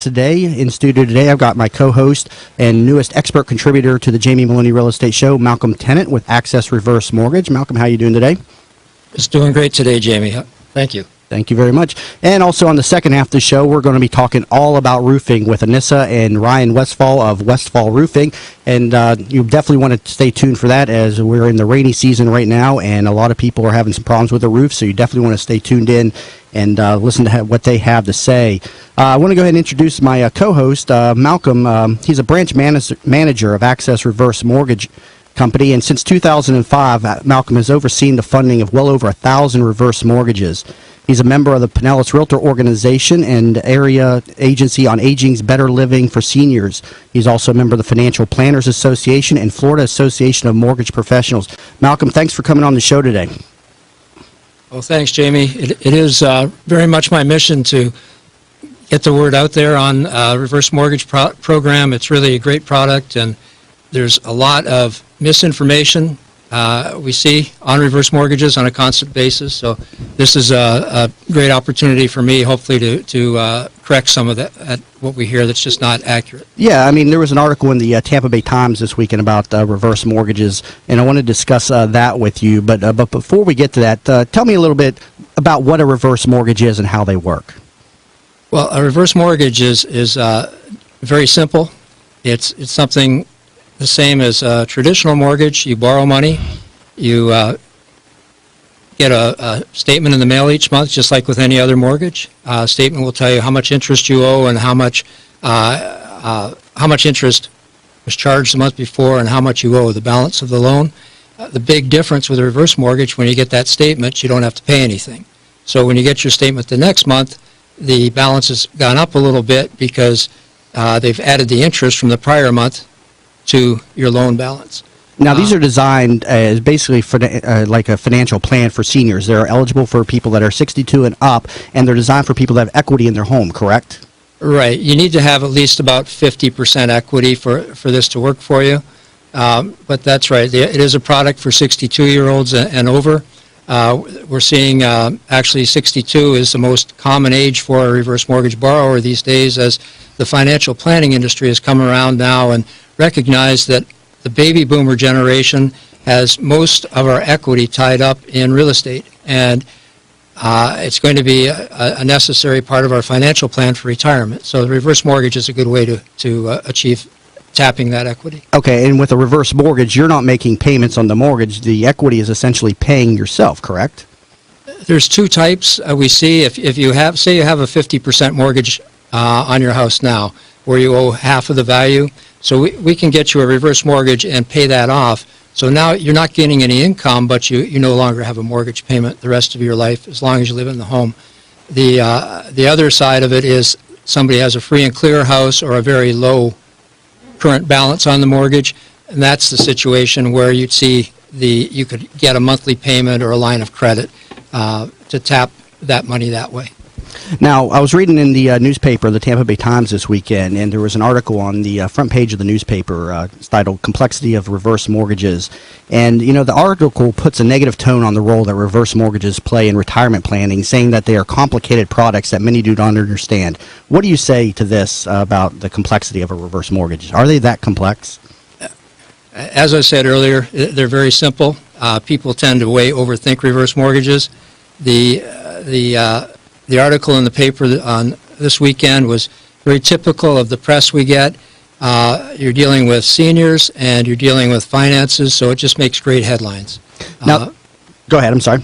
Today, in studio today, I've got my co-host and newest expert contributor to the Jamie Maloney Real Estate Show, Malcolm Tennant with Access Reverse Mortgage. Malcolm, how are you doing today? It's doing great today, Jamie. Thank you. Thank you very much. And also on the second half of the show, we're going to be talking all about roofing with Anissa and Ryan Westfall of Westfall Roofing. And you definitely want to stay tuned for that, as we're in the rainy season right now, and a lot of people are having some problems with the roof. So you definitely want to stay tuned in and listen to what they have to say. I want to go ahead and introduce my co-host, Malcolm. He's a branch manager of Access Reverse Mortgage Company, and since 2005, Malcolm has overseen the funding of well over 1,000 reverse mortgages. He's a member of the Pinellas Realtor Organization and Area Agency on Aging's Better Living for Seniors. He's also a member of the Financial Planners Association and Florida Association of Mortgage Professionals. Malcolm, thanks for coming on the show today. Well, thanks, Jamie. It is very much my mission to get the word out there on reverse mortgage program. It's really a great product, and there's a lot of misinformation we see on reverse mortgages on a constant basis. So this is a great opportunity for me, hopefully, to correct some of that, what we hear that's just not accurate. Yeah, I mean, there was an article in the Tampa Bay Times this weekend about reverse mortgages, and I want to discuss that with you. But before we get to that, tell me a little bit about what a reverse mortgage is and how they work. Well, a reverse mortgage is very simple. It's something the same as a traditional mortgage. You borrow money, you get a statement in the mail each month, just like with any other mortgage. A statement will tell you how much interest you owe and how much interest was charged the month before and how much you owe, the balance of the loan. The big difference with a reverse mortgage, when you get that statement, you don't have to pay anything. So when you get your statement the next month, the balance has gone up a little bit because they've added the interest from the prior month to your loan balance. Now, these are designed as basically for like a financial plan for seniors. They're eligible for people that are 62 and up, and they're designed for people that have equity in their home, correct? Right. You need to have at least about 50% equity for this to work for you. But that's right. It is a product for 62-year-olds and over. We're seeing actually 62 is the most common age for a reverse mortgage borrower these days, as the financial planning industry has come around now and recognized that the baby boomer generation has most of our equity tied up in real estate, and it's going to be a necessary part of our financial plan for retirement. So the reverse mortgage is a good way to achieve tapping that equity. Okay, and with a reverse mortgage, you're not making payments on the mortgage. The equity is essentially paying yourself, correct? There's two types we see. If you have, say you have a 50% mortgage on your house now, where you owe half of the value, so we can get you a reverse mortgage and pay that off. So now you're not getting any income, but you no longer have a mortgage payment the rest of your life, as long as you live in the home. The other side of it is somebody has a free and clear house or a very low current balance on the mortgage, and that's the situation where you'd see you could get a monthly payment or a line of credit to tap that money that way. Now, I was reading in the newspaper, the Tampa Bay Times this weekend, and there was an article on the front page of the newspaper it's titled Complexity of Reverse Mortgages. And, you know, the article puts a negative tone on the role that reverse mortgages play in retirement planning, saying that they are complicated products that many do not understand. What do you say to this about the complexity of a reverse mortgage? Are they that complex? As I said earlier, they're very simple. People tend to way overthink reverse mortgages. The article in the paper on this weekend was very typical of the press we get. You're dealing with seniors and you're dealing with finances, so it just makes great headlines. Now, go ahead. I'm sorry.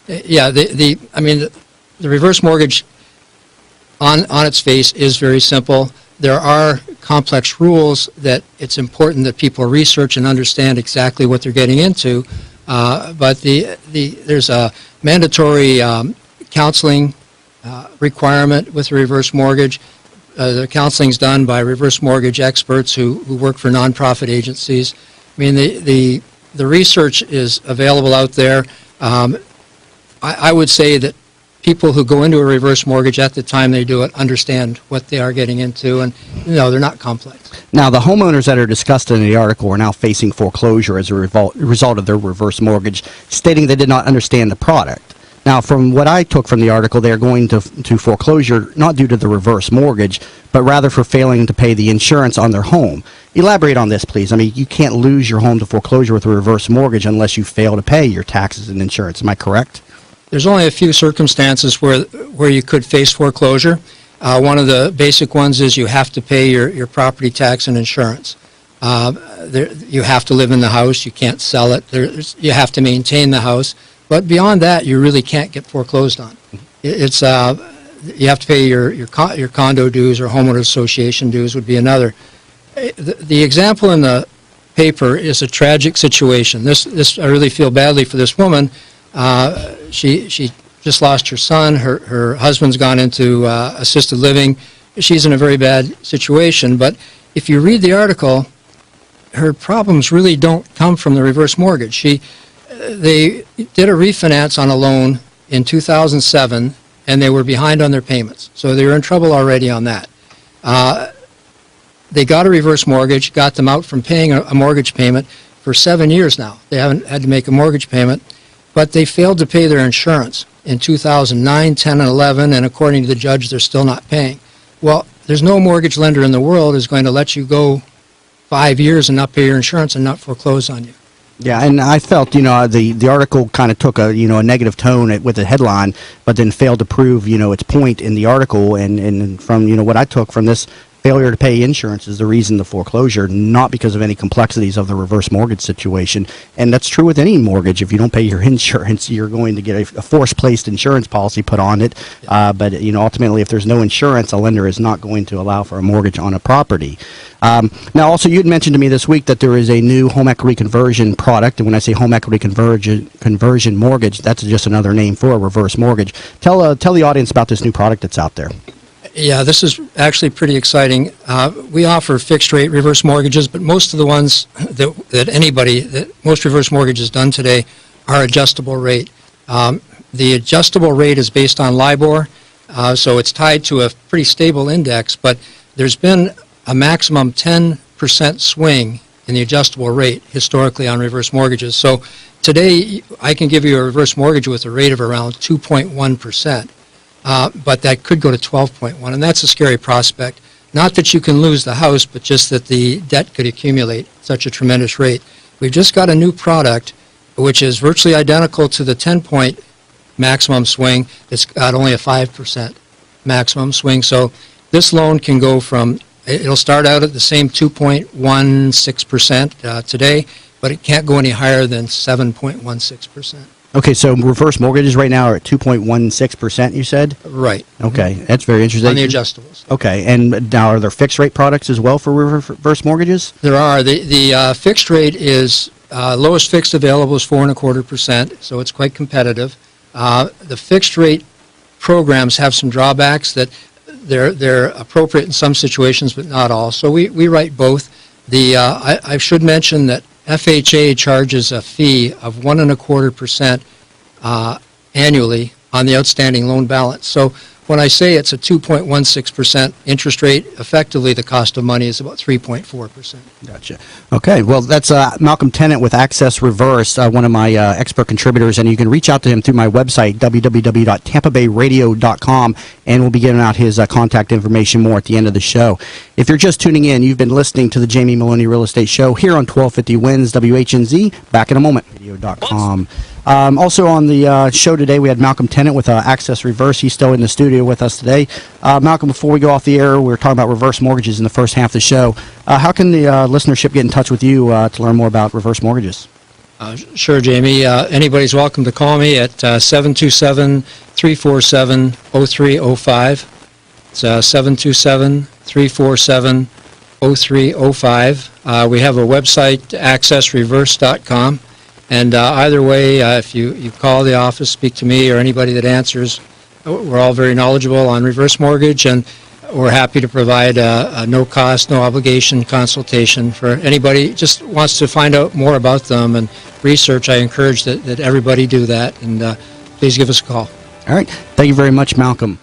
Yeah, the reverse mortgage on its face is very simple. There are complex rules that it's important that people research and understand exactly what they're getting into. But there's a mandatory counseling requirement with a reverse mortgage. The counseling is done by reverse mortgage experts who work for nonprofit agencies. I mean, the research is available out there. I would say that people who go into a reverse mortgage at the time they do it understand what they are getting into, and no, they're not complex. Now, the homeowners that are discussed in the article are now facing foreclosure as a result of their reverse mortgage, stating they did not understand the product. Now, from what I took from the article, they're going to foreclosure not due to the reverse mortgage, but rather for failing to pay the insurance on their home. Elaborate on this, please. I mean, you can't lose your home to foreclosure with a reverse mortgage unless you fail to pay your taxes and insurance. Am I correct? There's only a few circumstances where you could face foreclosure. One of the basic ones is you have to pay your property tax and insurance. You have to live in the house. You can't sell it. You have to maintain the house. But beyond that, you really can't get foreclosed on. It's you have to pay your condo dues or homeowner association dues would be another. The example in the paper is a tragic situation. I really feel badly for this woman. She just lost her son. Her husband's gone into assisted living. She's in a very bad situation. But if you read the article, her problems really don't come from the reverse mortgage. They did a refinance on a loan in 2007, and they were behind on their payments. So they were in trouble already on that. They got a reverse mortgage, got them out from paying a mortgage payment for 7 years now. They haven't had to make a mortgage payment, but they failed to pay their insurance in 2009, 10, and 11, and according to the judge, they're still not paying. Well, there's no mortgage lender in the world who's going to let you go 5 years and not pay your insurance and not foreclose on you. Yeah, and I felt, the article kind of took a negative tone with the headline, but then failed to prove, its point in the article. And from, what I took from this, failure to pay insurance is the reason the foreclosure, not because of any complexities of the reverse mortgage situation. And that's true with any mortgage. If you don't pay your insurance, you're going to get a force-placed insurance policy put on it. But ultimately, if there's no insurance, a lender is not going to allow for a mortgage on a property. Now, also, you had mentioned to me this week that there is a new home equity conversion product. And when I say home equity conversion mortgage, that's just another name for a reverse mortgage. Tell the audience about this new product that's out there. Yeah, this is actually pretty exciting. We offer fixed-rate reverse mortgages, but most of the ones that most reverse mortgages done today are adjustable rate. The adjustable rate is based on LIBOR, so it's tied to a pretty stable index, but there's been a maximum 10% swing in the adjustable rate historically on reverse mortgages. So today, I can give you a reverse mortgage with a rate of around 2.1%. But that could go to 12.1, and that's a scary prospect. Not that you can lose the house, but just that the debt could accumulate at such a tremendous rate. We've just got a new product which is virtually identical to the 10-point maximum swing. It's got only a 5% maximum swing. So this loan can go from, it'll start out at the same 2.16% today, but it can't go any higher than 7.16%. Okay, so reverse mortgages right now are at 2.16%, you said? Right. Okay, that's very interesting. On the adjustables. Okay, and now are there fixed rate products as well for reverse mortgages? There are. The fixed rate is, lowest fixed available is 4.25%, so it's quite competitive. The fixed rate programs have some drawbacks that they're appropriate in some situations, but not all. So we write both. I should mention that FHA charges a fee of 1.25% annually on the outstanding loan balance. So when I say it's a 2.16% interest rate, effectively the cost of money is about 3.4%. Gotcha. Okay, well, that's Malcolm Tennant with Access Reverse, one of my expert contributors, and you can reach out to him through my website, www.tampabayradio.com, and we'll be giving out his contact information more at the end of the show. If you're just tuning in, you've been listening to the Jamie Maloney Real Estate Show here on 1250 WINS WHNZ. Back in a moment. Radio.com. Also on the show today, we had Malcolm Tennant with Access Reverse. He's still in the studio with us today. Malcolm, before we go off the air, we were talking about reverse mortgages in the first half of the show. How can the listenership get in touch with you to learn more about reverse mortgages? Sure, Jamie. Anybody's welcome to call me at 727-347-0305. It's 727-347-0305. We have a website, accessreverse.com. And either way, if you call the office, speak to me or anybody that answers, we're all very knowledgeable on reverse mortgage, and we're happy to provide a no-cost, no-obligation consultation for anybody who just wants to find out more about them and research. I encourage that everybody do that, and please give us a call. All right. Thank you very much, Malcolm.